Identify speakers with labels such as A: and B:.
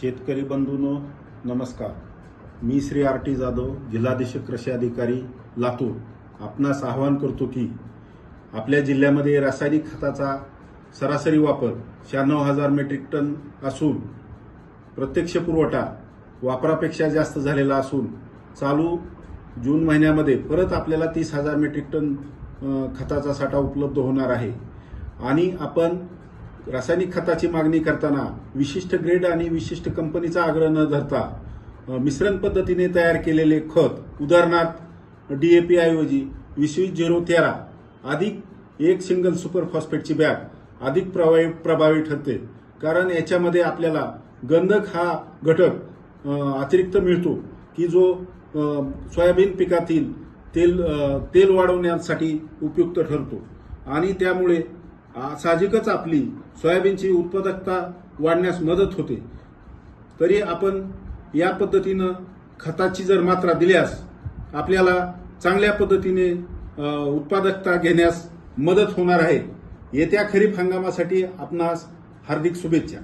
A: शेतकरी बंधूंनो नमस्कार. मी श्री आर.टी. जाधव, जिल्हाधीक्षक कृषी अधिकारी लातूर. आपणास आवाहन करतो की आपल्या जिल्ह्यामध्ये रासायनिक खताचा सरासरी वापर 96,000 मेट्रिक टन असून प्रत्यक्ष पुरवठा वापरापेक्षा जास्त झालेला असून चालू जून महिन्यामध्ये परत आपल्याला 30,000 मेट्रिक टन खताचा साठा उपलब्ध होणार आहे. आणि आपण रासायनिक खताची मागणी करताना विशिष्ट ग्रेड आणि विशिष्ट कंपनीचा आग्रह न धरता मिश्रण पद्धतीने तयार केलेले खत, उदाहरणार्थ DAP ऐवजी 20-0-13 अधिक एक सिंगल सुपर फॉस्फेटची बॅग अधिक प्रभावी ठरते. कारण याच्यामध्ये आपल्याला गंधक हा घटक अतिरिक्त मिळतो की जो सोयाबीन पिकातील तेल वाढवण्यासाठी उपयुक्त ठरतो आणि त्यामुळे साहजिकच आपली सोयाबीनची उत्पादकता वाढण्यास मदत होते. तरी आपण या पद्धतीनं खताची जर मात्रा दिल्यास आपल्याला चांगल्या पद्धतीने उत्पादकता घेण्यास मदत होणार आहे. येत्या खरीप हंगामासाठी आपणास हार्दिक शुभेच्छा.